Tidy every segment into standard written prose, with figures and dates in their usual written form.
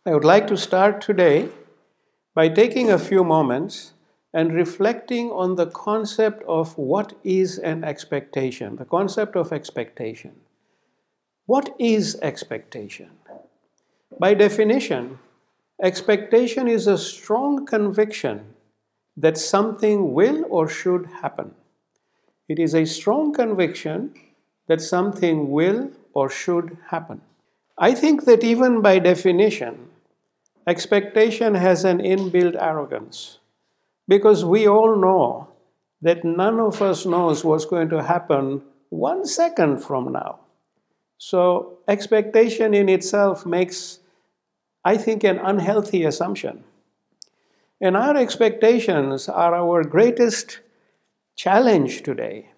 I would like to start today by taking a few moments and reflecting on the concept of what is an expectation, the concept of expectation. What is expectation? By definition, expectation is a strong conviction that something will or should happen. It is a strong conviction that something will or should happen. I think that even by definition, expectation has an inbuilt arrogance because we all know that none of us knows what's going to happen 1 second from now. So, expectation in itself makes, I think, an unhealthy assumption. And our expectations are our greatest challenge today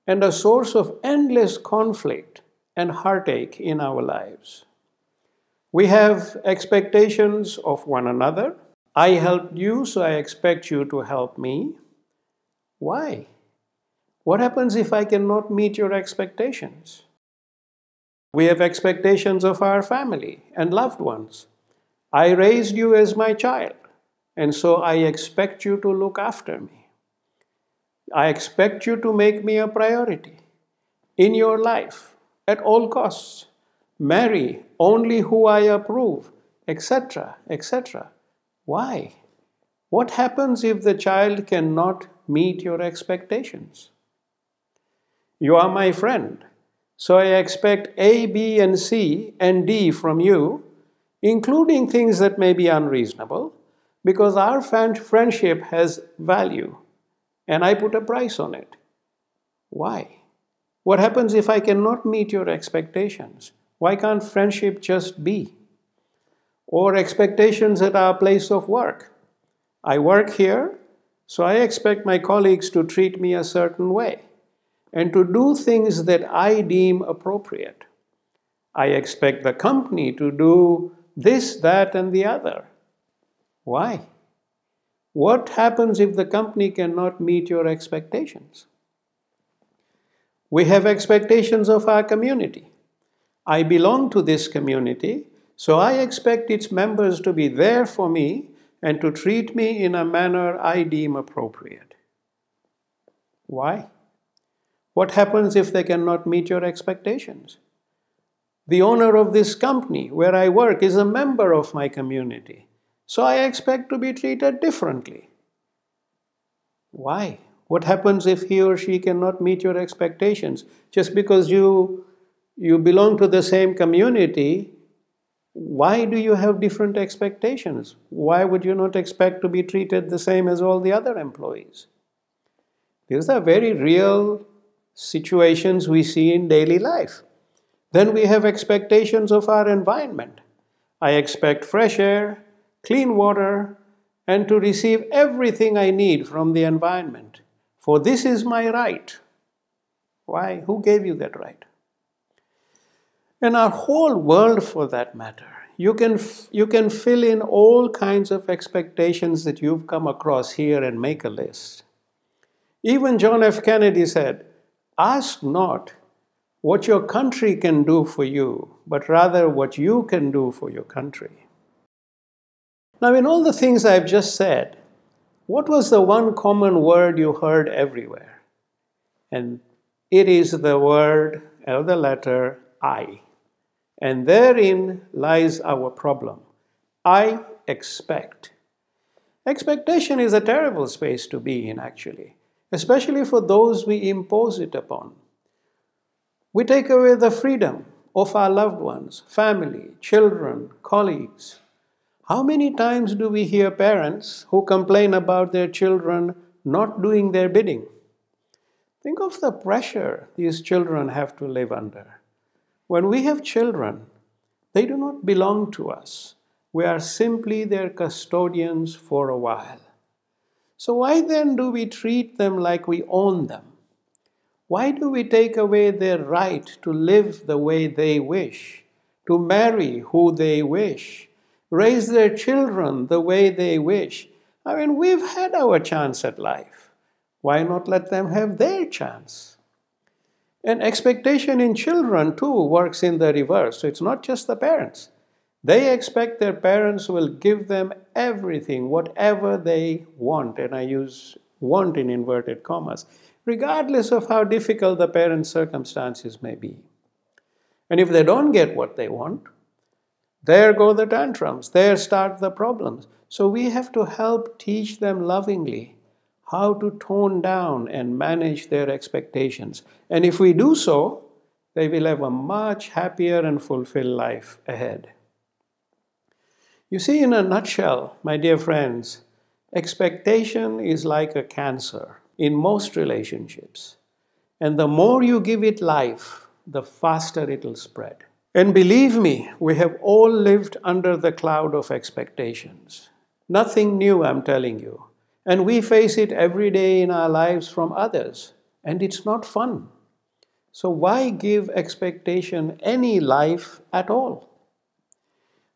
and a source of endless conflict and heartache in our lives. We have expectations of one another. I helped you, so I expect you to help me. Why? What happens if I cannot meet your expectations? We have expectations of our family and loved ones. I raised you as my child, and so I expect you to look after me. I expect you to make me a priority in your life at all costs. Marry only who I approve, etc., etc. Why? What happens if the child cannot meet your expectations? You are my friend, so I expect A, B, and C, and D from you, including things that may be unreasonable, because our friendship has value, and I put a price on it. Why? What happens if I cannot meet your expectations? Why can't friendship just be? Or expectations at our place of work. I work here, so I expect my colleagues to treat me a certain way and to do things that I deem appropriate. I expect the company to do this, that, and the other. Why? What happens if the company cannot meet your expectations? We have expectations of our community. I belong to this community, so I expect its members to be there for me and to treat me in a manner I deem appropriate. Why? What happens if they cannot meet your expectations? The owner of this company where I work is a member of my community, so I expect to be treated differently. Why? What happens if he or she cannot meet your expectations? Just because you belong to the same community, why do you have different expectations? Why would you not expect to be treated the same as all the other employees? These are very real situations we see in daily life. Then we have expectations of our environment. I expect fresh air, clean water, and to receive everything I need from the environment. For this is my right. Why? Who gave you that right? And our whole world, for that matter, you can fill in all kinds of expectations that you've come across here and make a list. Even John F. Kennedy said, "Ask not what your country can do for you, but rather what you can do for your country." Now, in all the things I've just said, what was the one common word you heard everywhere? And it is the word or the letter I. And therein lies our problem. I expect. Expectation is a terrible space to be in, actually, especially for those we impose it upon. We take away the freedom of our loved ones, family, children, colleagues. How many times do we hear parents who complain about their children not doing their bidding? Think of the pressure these children have to live under. When we have children, they do not belong to us. We are simply their custodians for a while. So why then do we treat them like we own them? Why do we take away their right to live the way they wish, to marry who they wish, raise their children the way they wish? I mean, we've had our chance at life. Why not let them have their chance? And expectation in children, too, works in the reverse. So it's not just the parents. They expect their parents will give them everything, whatever they want, and I use want in inverted commas, regardless of how difficult the parents' circumstances may be. And if they don't get what they want, there go the tantrums, there start the problems. So we have to help teach them lovingly how to tone down and manage their expectations. And if we do so, they will have a much happier and fulfilled life ahead. You see, in a nutshell, my dear friends, expectation is like a cancer in most relationships. And the more you give it life, the faster it'll spread. And believe me, we have all lived under the cloud of expectations. Nothing new, I'm telling you. And we face it every day in our lives from others. And it's not fun. So why give expectation any life at all?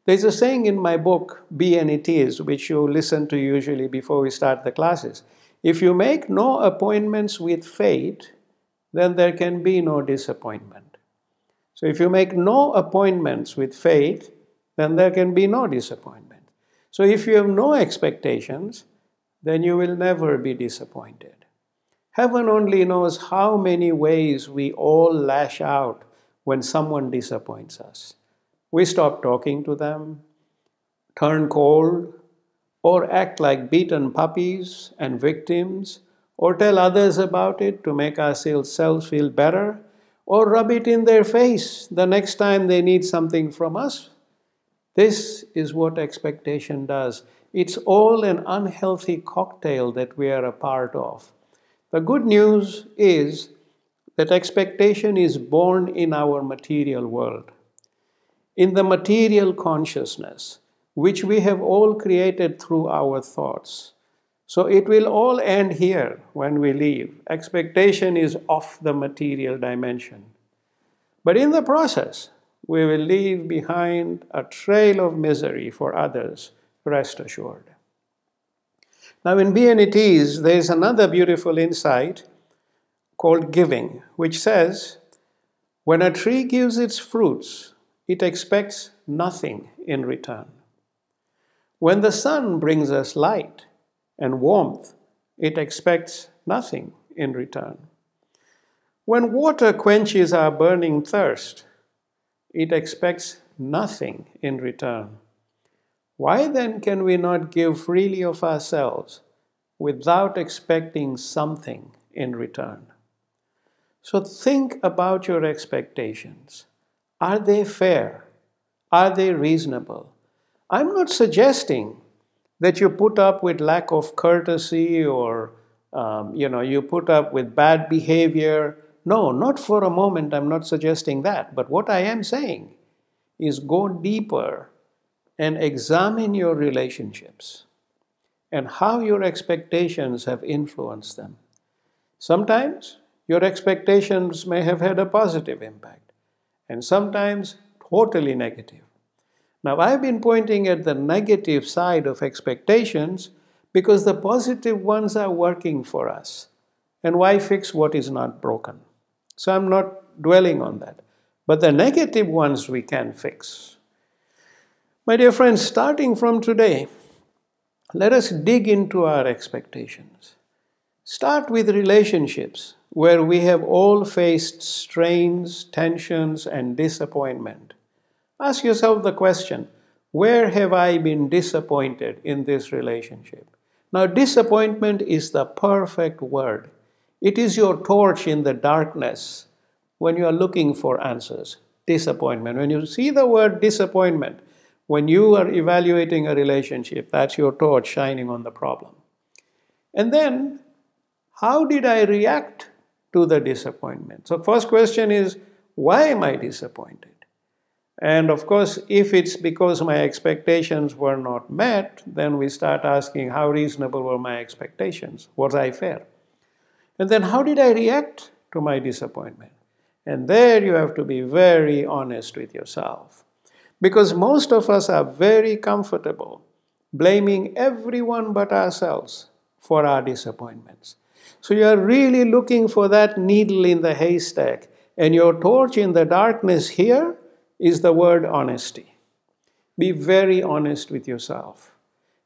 There's a saying in my book, Be and It Is, which you listen to usually before we start the classes. If you make no appointments with fate, then there can be no disappointment. So if you make no appointments with fate, then there can be no disappointment. So if you have no expectations, then you will never be disappointed. Heaven only knows how many ways we all lash out when someone disappoints us. We stop talking to them, turn cold, or act like beaten puppies and victims, or tell others about it to make ourselves feel better, or rub it in their face the next time they need something from us. This is what expectation does. It's all an unhealthy cocktail that we are a part of. The good news is that expectation is born in our material world, in the material consciousness, which we have all created through our thoughts. So it will all end here when we leave. Expectation is off the material dimension. But in the process, we will leave behind a trail of misery for others, rest assured. Now in Be and It Is, there is another beautiful insight called giving, which says, when a tree gives its fruits, it expects nothing in return. When the sun brings us light and warmth, it expects nothing in return. When water quenches our burning thirst, it expects nothing in return. Why then can we not give freely of ourselves without expecting something in return? So think about your expectations. Are they fair? Are they reasonable? I'm not suggesting that you put up with lack of courtesy or you put up with bad behavior. No, not for a moment. I'm not suggesting that. But what I am saying is go deeper and examine your relationships and how your expectations have influenced them. Sometimes your expectations may have had a positive impact, and sometimes totally negative. Now, I've been pointing at the negative side of expectations because the positive ones are working for us. And why fix what is not broken? So I'm not dwelling on that. But the negative ones we can fix. My dear friends, starting from today, let us dig into our expectations. Start with relationships where we have all faced strains, tensions, and disappointment. Ask yourself the question, where have I been disappointed in this relationship? Now, disappointment is the perfect word. It is your torch in the darkness when you are looking for answers. Disappointment. When you see the word disappointment, when you are evaluating a relationship, that's your torch shining on the problem. And then, how did I react to the disappointment? So first question is, why am I disappointed? And of course, if it's because my expectations were not met, then we start asking, how reasonable were my expectations? Was I fair? And then how did I react to my disappointment? And there you have to be very honest with yourself. Because most of us are very comfortable blaming everyone but ourselves for our disappointments. So you are really looking for that needle in the haystack, and your torch in the darkness here is the word honesty. Be very honest with yourself,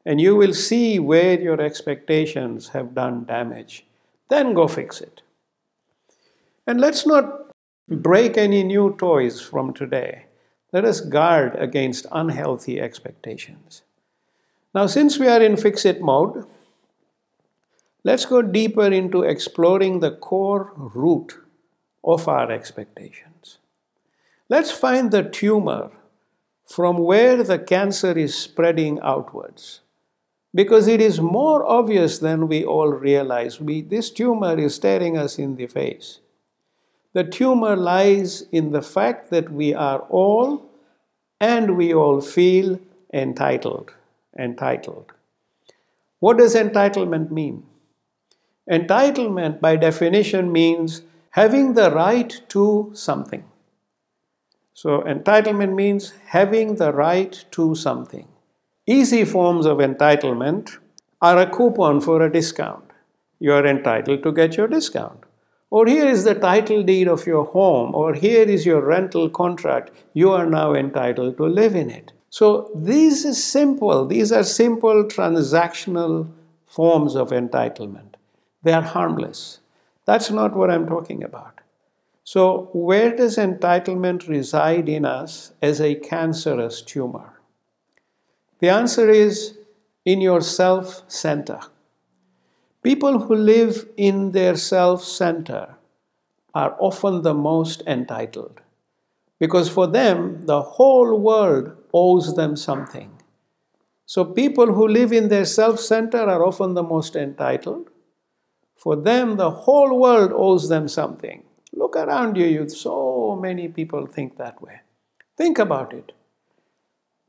and you will see where your expectations have done damage. Then go fix it. And let's not break any new toys from today. Let us guard against unhealthy expectations. Now, since we are in fix-it mode, let's go deeper into exploring the core root of our expectations. Let's find the tumor from where the cancer is spreading outwards, because it is more obvious than we all realize. This tumor is staring us in the face. The tumor lies in the fact that we are all, and we all feel, entitled. Entitled. What does entitlement mean? Entitlement, by definition, means having the right to something. So entitlement means having the right to something. Easy forms of entitlement are a coupon for a discount. You are entitled to get your discount. Or here is the title deed of your home, or here is your rental contract. You are now entitled to live in it. So these are simple transactional forms of entitlement. They are harmless. That's not what I'm talking about. So where does entitlement reside in us as a cancerous tumor? The answer is in your self-center. People who live in their self-center are often the most entitled, because for them, the whole world owes them something. So people who live in their self-center are often the most entitled. For them, the whole world owes them something. Look around you, so many people think that way. Think about it.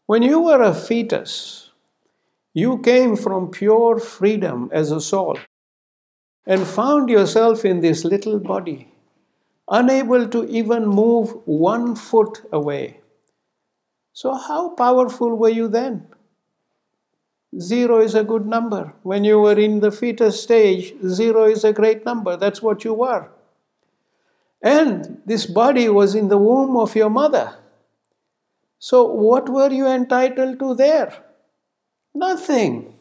When you were a fetus, you came from pure freedom as a soul and found yourself in this little body, unable to even move 1 foot away. So how powerful were you then? 0 is a good number. When you were in the fetus stage, 0 is a great number. That's what you were. And this body was in the womb of your mother. So what were you entitled to there? Nothing.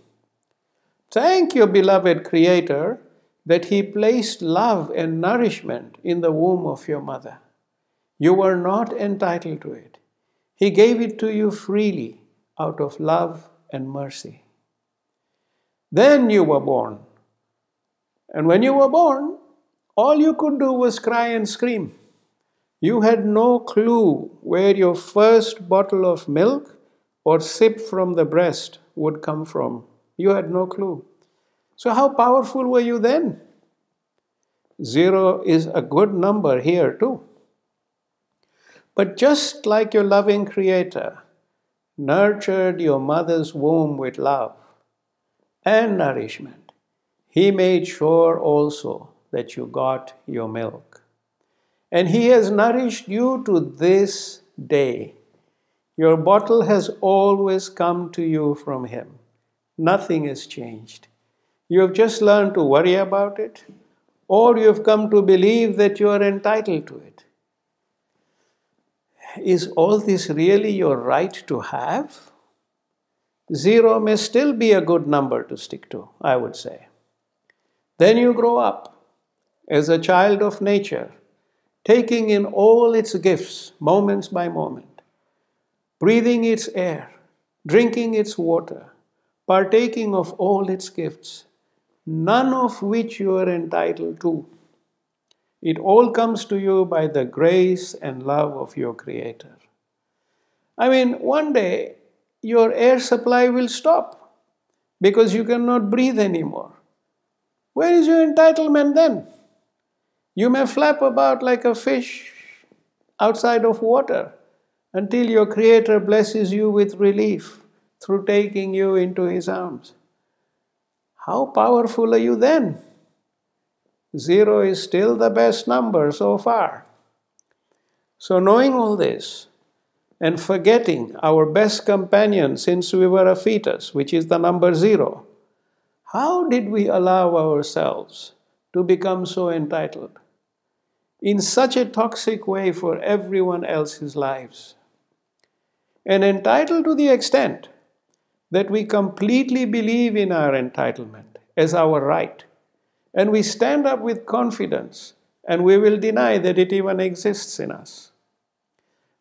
Thank your beloved Creator that He placed love and nourishment in the womb of your mother. You were not entitled to it. He gave it to you freely out of love and mercy. Then you were born. And when you were born, all you could do was cry and scream. You had no clue where your first bottle of milk or sip from the breast would come from. You had no clue. So how powerful were you then? 0 is a good number here too. But just like your loving Creator nurtured your mother's womb with love and nourishment, He made sure also that you got your milk. And He has nourished you to this day. Your bottle has always come to you from Him. Nothing has changed. You have just learned to worry about it, or you have come to believe that you are entitled to it. Is all this really your right to have? 0 may still be a good number to stick to, I would say. Then you grow up as a child of nature, taking in all its gifts, moments by moment, breathing its air, drinking its water, partaking of all its gifts, none of which you are entitled to. It all comes to you by the grace and love of your Creator. I mean, one day your air supply will stop because you cannot breathe anymore. Where is your entitlement then? You may flap about like a fish outside of water until your Creator blesses you with relief through taking you into His arms. How powerful are you then? 0 is still the best number so far. So knowing all this and forgetting our best companion since we were a fetus, which is the number 0, how did we allow ourselves to become so entitled in such a toxic way for everyone else's lives? and entitled to the extent that we completely believe in our entitlement as our right, and we stand up with confidence, and we will deny that it even exists in us.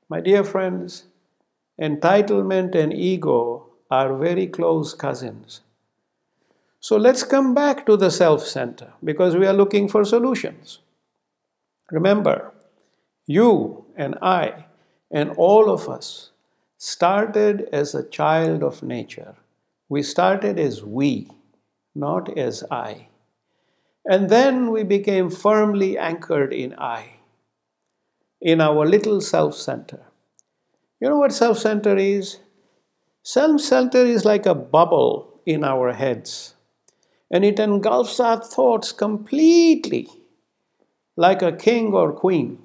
My dear friends, entitlement and ego are very close cousins. So let's come back to the self-center, because we are looking for solutions. Remember, you and I and all of us started as a child of nature. We started as we, not as I. And then we became firmly anchored in I, in our little self-center. You know what self-center is? Self-center is like a bubble in our heads, and it engulfs our thoughts completely, like a king or queen.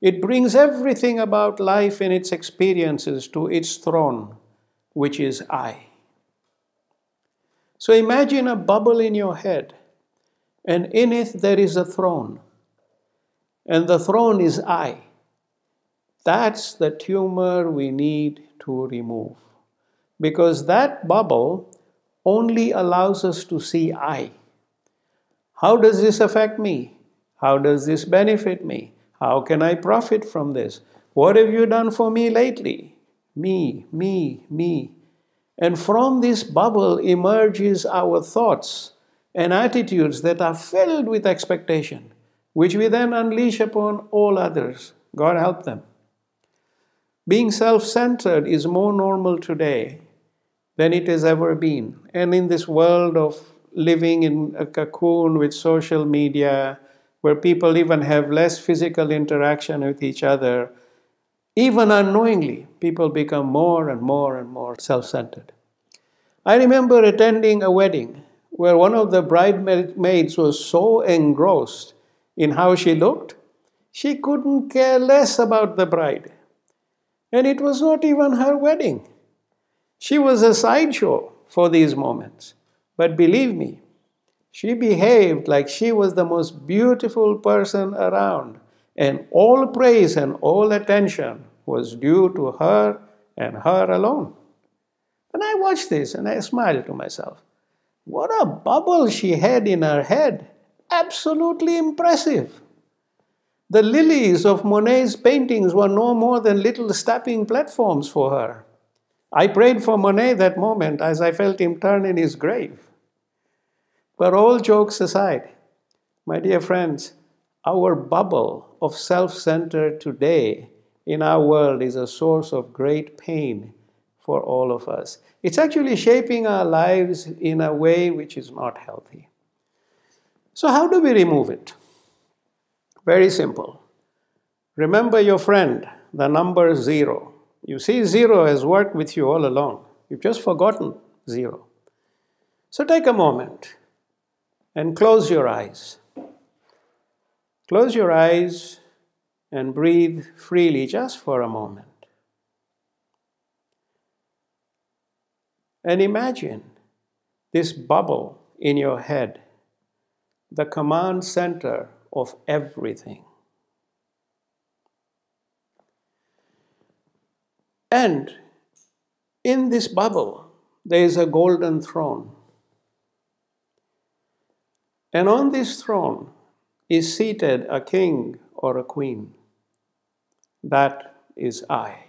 It brings everything about life and its experiences to its throne, which is I. So imagine a bubble in your head, and in it there is a throne, and the throne is I. That's the tumor we need to remove, because that bubble only allows us to see I. How does this affect me? How does this benefit me? How can I profit from this? What have you done for me lately? Me, me, me. And from this bubble emerges our thoughts and attitudes that are filled with expectation, which we then unleash upon all others. God help them. Being self-centered is more normal today than it has ever been. And in this world of living in a cocoon with social media, where people even have less physical interaction with each other, even unknowingly, people become more and more and more self-centered. I remember attending a wedding where one of the bridesmaids was so engrossed in how she looked, she couldn't care less about the bride. And it was not even her wedding. She was a sideshow for these moments. But believe me, she behaved like she was the most beautiful person around, and all praise and all attention was due to her and her alone. And I watched this and I smiled to myself. What a bubble she had in her head! Absolutely impressive. The lilies of Monet's paintings were no more than little stepping platforms for her. I prayed for Monet that moment as I felt him turn in his grave. But all jokes aside, my dear friends, our bubble of self-centered today in our world is a source of great pain for all of us. It's actually shaping our lives in a way which is not healthy. So how do we remove it? Very simple. Remember your friend, the number 0. You see, 0 has worked with you all along. You've just forgotten 0. So take a moment and close your eyes. Close your eyes and breathe freely just for a moment. And imagine this bubble in your head, the command center of everything. And in this bubble, there is a golden throne. And on this throne is seated a king or a queen. That is I.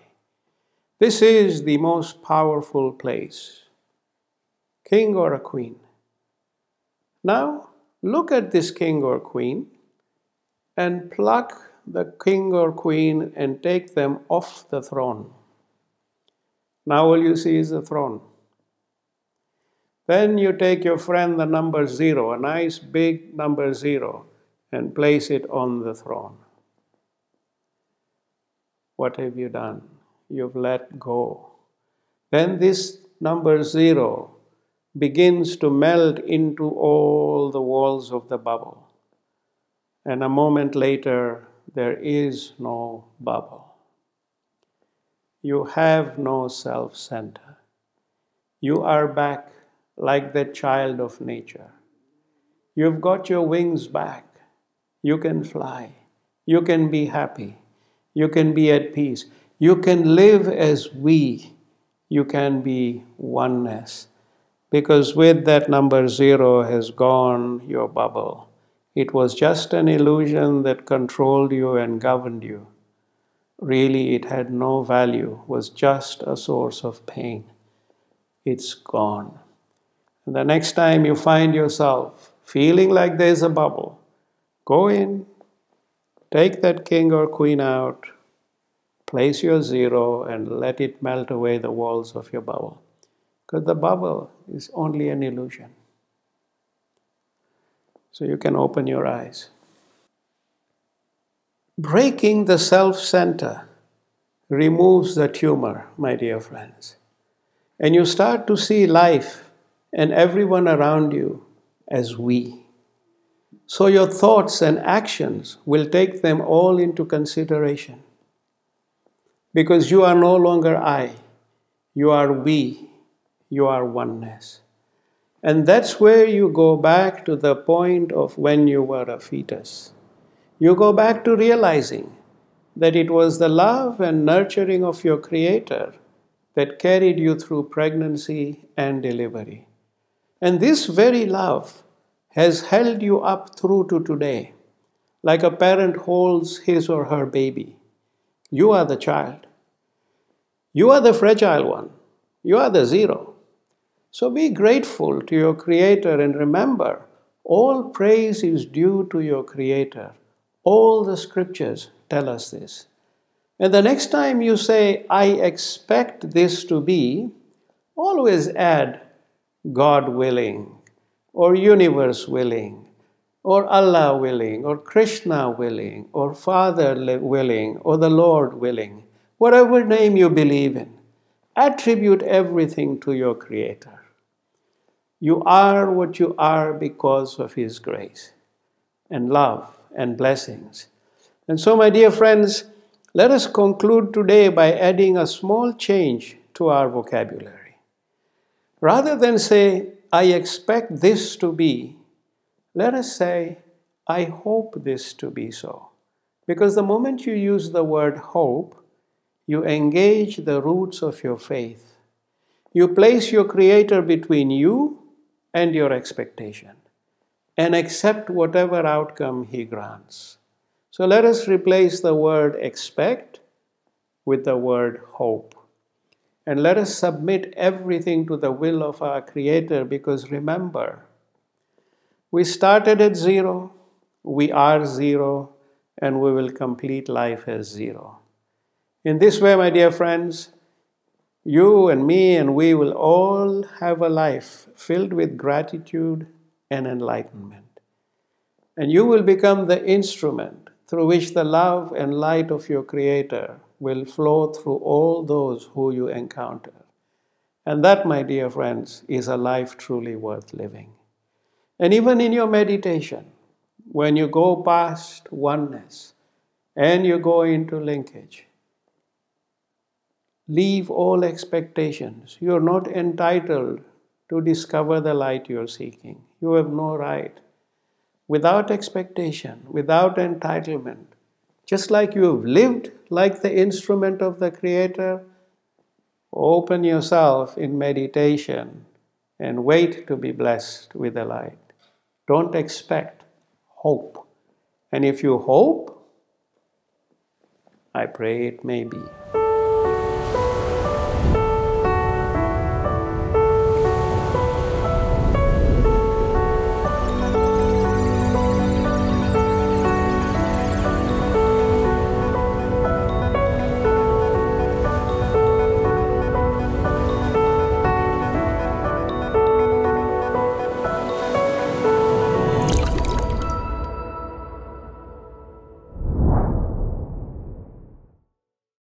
This is the most powerful place. King or a queen. Now, look at this king or queen and pluck the king or queen and take them off the throne. Now all you see is the throne. Then you take your friend, the number 0, a nice big number 0, and place it on the throne. What have you done? You've let go. Then this number 0 begins to melt into all the walls of the bubble. And a moment later, there is no bubble. You have no self-center. You are back like that child of nature. You've got your wings back. You can fly. You can be happy. You can be at peace. You can live as we. You can be oneness. Because with that number 0 has gone your bubble. It was just an illusion that controlled you and governed you. Really, it had no value, was just a source of pain. It's gone. And the next time you find yourself feeling like there's a bubble, go in, take that king or queen out, place your 0 and let it melt away the walls of your bubble. Because the bubble is only an illusion. So you can open your eyes. Breaking the self-center removes the tumor, my dear friends. And you start to see life and everyone around you as we. So your thoughts and actions will take them all into consideration. Because you are no longer I, you are we, you are oneness. And that's where you go back to the point of when you were a fetus. You go back to realizing that it was the love and nurturing of your Creator that carried you through pregnancy and delivery. And this very love has held you up through to today, like a parent holds his or her baby. You are the child. You are the fragile one. You are the 0. So be grateful to your Creator and remember, all praise is due to your Creator. All the scriptures tell us this. And the next time you say, I expect this to be, always add God willing, or universe willing, or Allah willing, or Krishna willing, or Father willing, or the Lord willing. Whatever name you believe in, attribute everything to your Creator. You are what you are because of His grace and love and blessings. And so, my dear friends, let us conclude today by adding a small change to our vocabulary. Rather than say, I expect this to be, let us say, I hope this to be so. Because the moment you use the word hope, you engage the roots of your faith. You place your Creator between you and your expectation and accept whatever outcome He grants. So let us replace the word expect with the word hope. And let us submit everything to the will of our Creator, because remember, we started at 0, we are 0, and we will complete life as 0. In this way, my dear friends, you and me and we will all have a life filled with gratitude and enlightenment. And you will become the instrument through which the love and light of your Creator will flow through all those who you encounter. And that, my dear friends, is a life truly worth living. And even in your meditation, when you go past oneness and you go into linkage, leave all expectations. You are not entitled to discover the light you are seeking. You have no right. Without expectation, without entitlement, just like you have lived like the instrument of the Creator, open yourself in meditation and wait to be blessed with the light. Don't expect, hope. And if you hope, I pray it may be.